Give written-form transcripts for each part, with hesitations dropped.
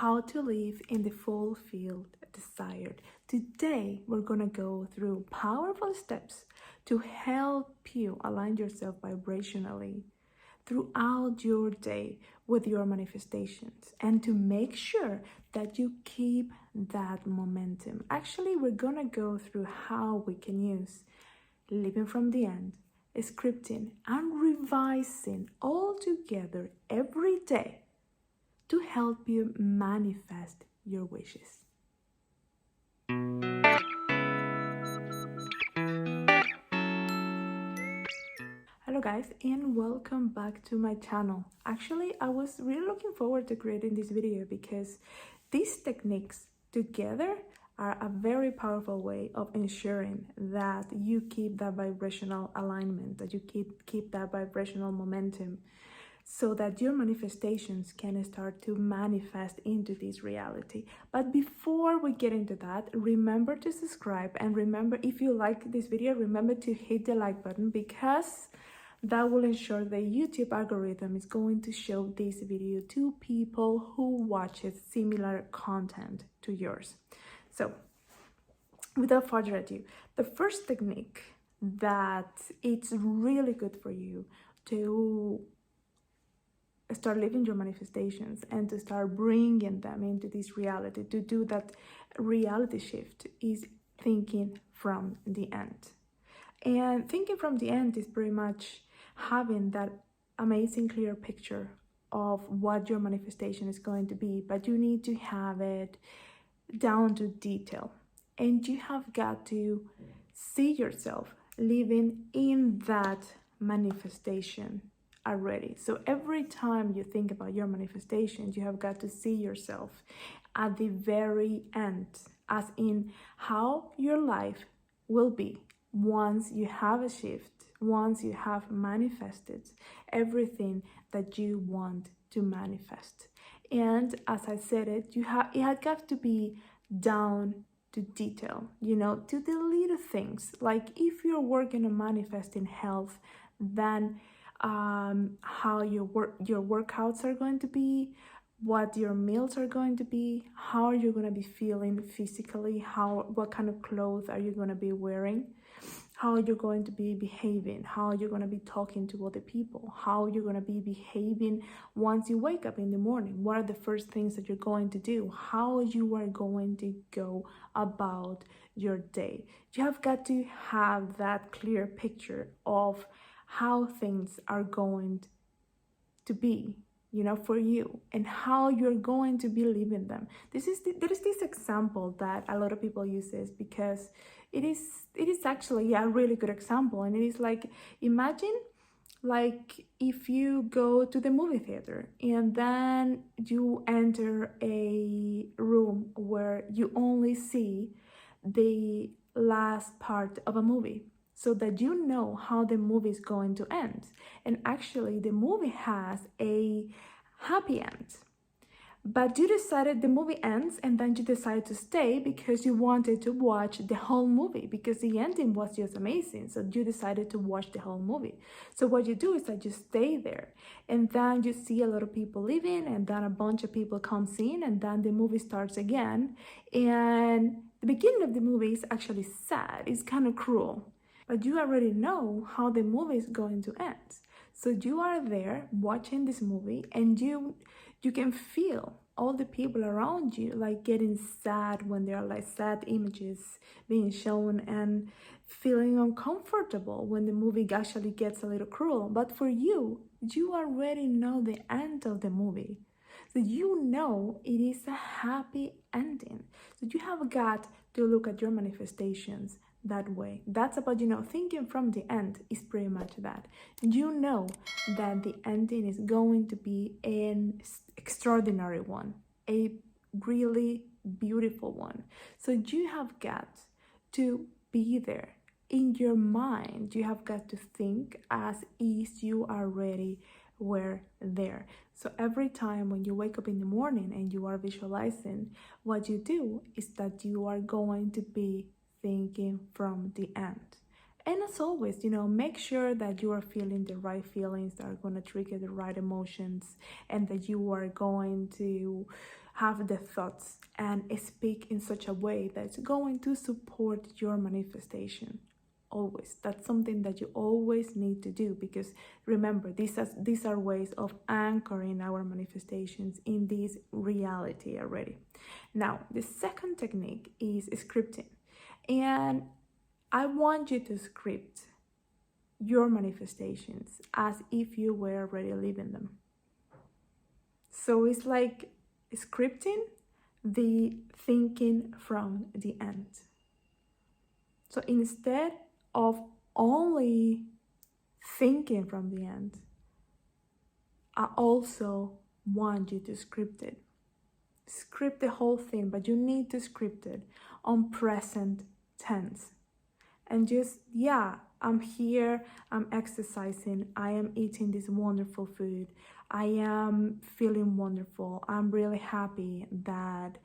how to live in the fulfilled desired. Today, we're gonna go through powerful steps to help you align yourself vibrationally throughout your day with your manifestations and to make sure that you keep that momentum. Actually, we're gonna go through how we can use living from the end, scripting, and revising all together every day to help you manifest your wishes. Hello guys, and welcome back to my channel. Actually, I was really looking forward to creating this video because these techniques together are a very powerful way of ensuring that you keep that vibrational alignment, that you keep that vibrational momentum, so that your manifestations can start to manifest into this reality. But before we get into that, remember to subscribe, and remember, if you like this video, remember to hit the like button, because that will ensure the YouTube algorithm is going to show this video to people who watches similar content to yours. So without further ado, the first technique that it's really good for you to start living your manifestations and to start bringing them into this reality, to do that reality shift, is thinking from the end. And thinking from the end is pretty much having that amazing clear picture of what your manifestation is going to be, but you need to have it down to detail, and you have got to see yourself living in that manifestation already. So every time you think about your manifestations, you have got to see yourself at the very end, as in how your life will be once you have achieved, once you have manifested everything that you want to manifest. And as I said it had got to be down to detail, to the little things. Like if you're working on manifesting health, then how your workouts are going to be, what your meals are going to be, how you're going to be feeling physically, what kind of clothes are you going to be wearing, how you're going to be behaving, how you're going to be talking to other people, how you're going to be behaving once you wake up in the morning, what are the first things that you're going to do, how you are going to go about your day. You have got to have that clear picture of how things are going to be, for you, and how you're going to be living them. There is this example that a lot of people uses because it is actually a really good example. And it is like, imagine like if you go to the movie theater and then you enter a room where you only see the last part of a movie, so that you know how the movie is going to end. And actually the movie has a happy end, but you decided the movie ends, and then you decided to stay because you wanted to watch the whole movie, because the ending was just amazing. So you decided to watch the whole movie. So what you do is that you stay there, and then you see a lot of people leaving, and then a bunch of people comes in, and then the movie starts again. And the beginning of the movie is actually sad, it's kind of cruel, but you already know how the movie is going to end. So you are there watching this movie, and you can feel all the people around you like getting sad when there are like sad images being shown, and feeling uncomfortable when the movie actually gets a little cruel. But for you, you already know the end of the movie. So you know it is a happy ending. So you have got to look at your manifestations that way. That's about, thinking from the end is pretty much that. You know that the ending is going to be an extraordinary one, a really beautiful one. So you have got to be there in your mind. You have got to think as if you already were there. So every time when you wake up in the morning and you are visualizing, what you do is that you are going to be thinking from the end. And as always, make sure that you are feeling the right feelings that are going to trigger the right emotions, and that you are going to have the thoughts and speak in such a way that's going to support your manifestation. Always. That's something that you always need to do, because remember, these are ways of anchoring our manifestations in this reality already. Now, the second technique is scripting. And I want you to script your manifestations as if you were already living them. So it's like scripting the thinking from the end. So instead of only thinking from the end, I also want you to script it. Script the whole thing, but you need to script it on present tense. And just, yeah, I'm here, I'm exercising, I am eating this wonderful food, I am feeling wonderful, I'm really happy that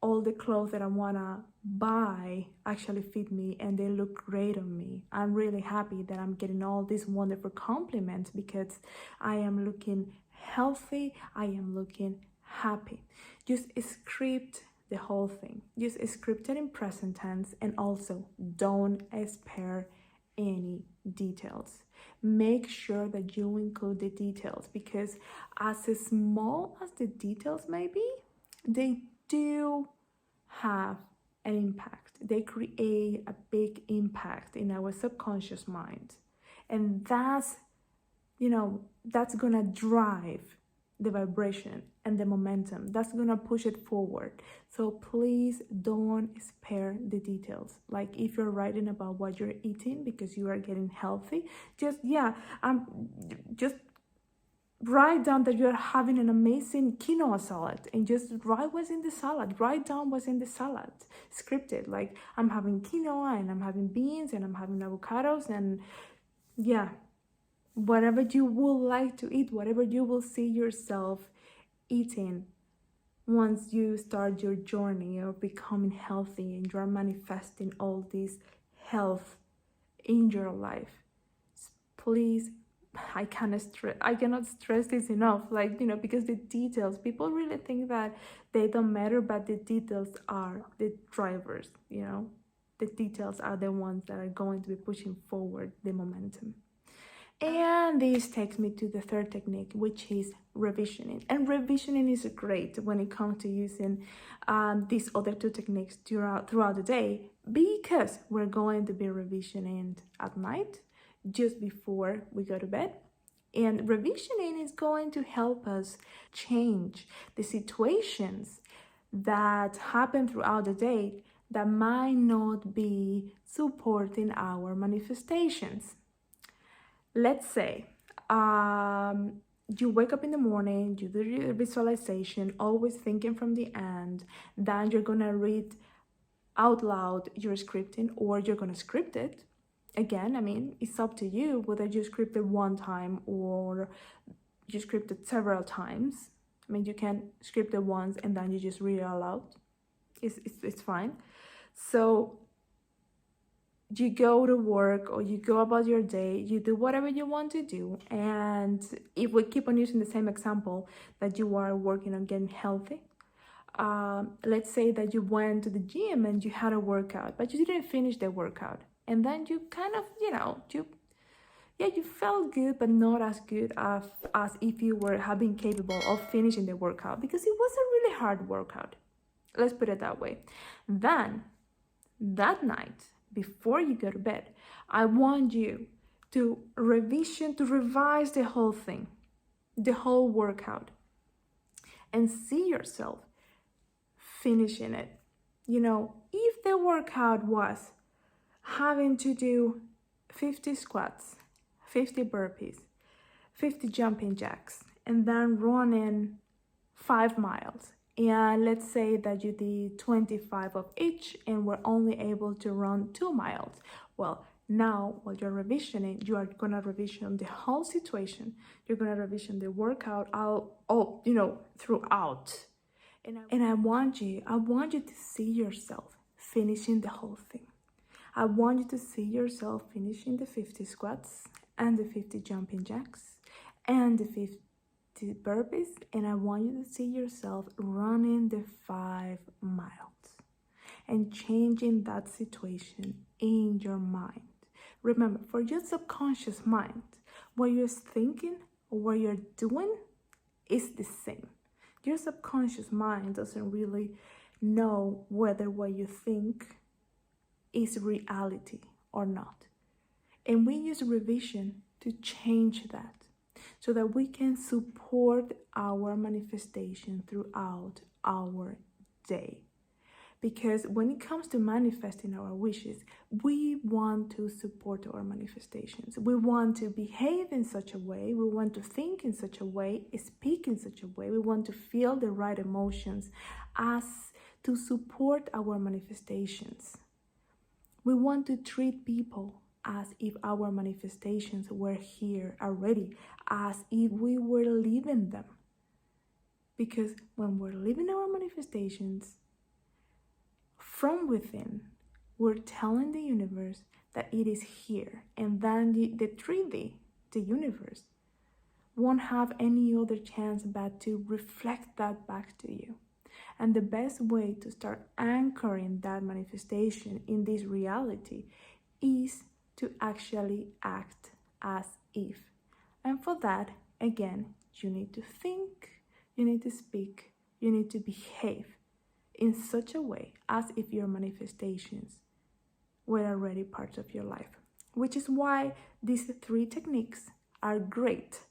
all the clothes that I wanna buy actually fit me and they look great on me. I'm really happy that I'm getting all these wonderful compliments because I am looking healthy, I am looking happy. Just script the whole thing. Just script it in present tense, and also don't spare any details. Make sure that you include the details, because as small as the details may be, they do have an impact. They create a big impact in our subconscious mind. And that's gonna drive the vibration and the momentum. That's gonna push it forward. So please don't spare the details. Like if you're writing about what you're eating because you are getting healthy, just write down that you're having an amazing quinoa salad, and just write what's in the salad. Write down what's in the salad. Script it. Like, I'm having quinoa, and I'm having beans, and I'm having avocados, and yeah, whatever you would like to eat, whatever you will see yourself eating once you start your journey of becoming healthy and you're manifesting all this health in your life. Please, I cannot stress this enough, because the details, people really think that they don't matter, but the details are the drivers. The details are the ones that are going to be pushing forward the momentum. And this takes me to the third technique, which is revisioning. And revisioning is great when it comes to using these other two techniques throughout the day, because we're going to be revisioning at night, just before we go to bed. And revisioning is going to help us change the situations that happen throughout the day that might not be supporting our manifestations. Let's say you wake up in the morning, you do your visualization, always thinking from the end, then you're gonna read out loud your scripting, or you're gonna script it. Again, it's up to you whether you script it one time or you script it several times. You can script it once and then you just read it out loud. It's fine. So you go to work or you go about your day, you do whatever you want to do. And if we keep on using the same example that you are working on getting healthy, let's say that you went to the gym and you had a workout, but you didn't finish the workout. And then you kind of, you felt good, but not as good as if you have been capable of finishing the workout, because it was a really hard workout. Let's put it that way. Then, that night, before you go to bed, I want you to revise the whole thing, the whole workout, and see yourself finishing it. If the workout was having to do 50 squats, 50 burpees, 50 jumping jacks, and then running 5 miles. And let's say that you did 25 of each and were only able to run 2 miles. Well, now while you're revisioning, you are gonna revision the whole situation. You're gonna revision the workout throughout. And I want you to see yourself finishing the whole thing. I want you to see yourself finishing the 50 squats and the 50 jumping jacks and the 50 to purpose, and I want you to see yourself running the 5 miles and changing that situation in your mind. Remember, for your subconscious mind, what you're thinking or what you're doing is the same. Your subconscious mind doesn't really know whether what you think is reality or not. And we use revision to change that so that we can support our manifestation throughout our day. Because when it comes to manifesting our wishes, we want to support our manifestations. We want to behave in such a way, we want to think in such a way, speak in such a way, we want to feel the right emotions as to support our manifestations. We want to treat people as if our manifestations were here already, as if we were living them. Because when we're living our manifestations from within, we're telling the universe that it is here, and then the 3D, the universe, won't have any other chance but to reflect that back to you. And the best way to start anchoring that manifestation in this reality is to actually act as if. And for that, again, you need to think, you need to speak, you need to behave in such a way as if your manifestations were already parts of your life. Which is why these 3 techniques are great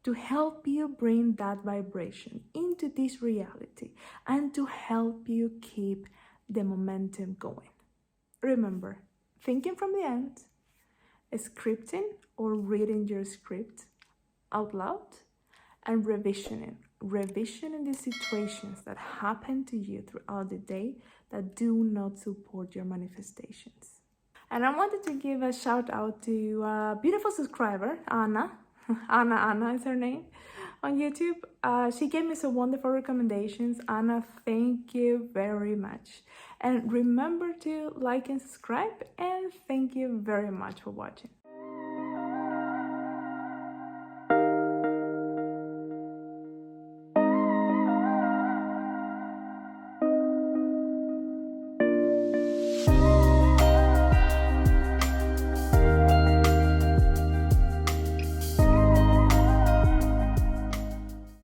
to help you bring that vibration into this reality and to help you keep the momentum going. Remember, thinking from the end, scripting or reading your script out loud, and revisioning the situations that happen to you throughout the day that do not support your manifestations. And I wanted to give a shout out to a beautiful subscriber, Anna. Anna is her name on YouTube. She gave me some wonderful recommendations. Anna, thank you very much. And remember to like and subscribe, and thank you very much for watching.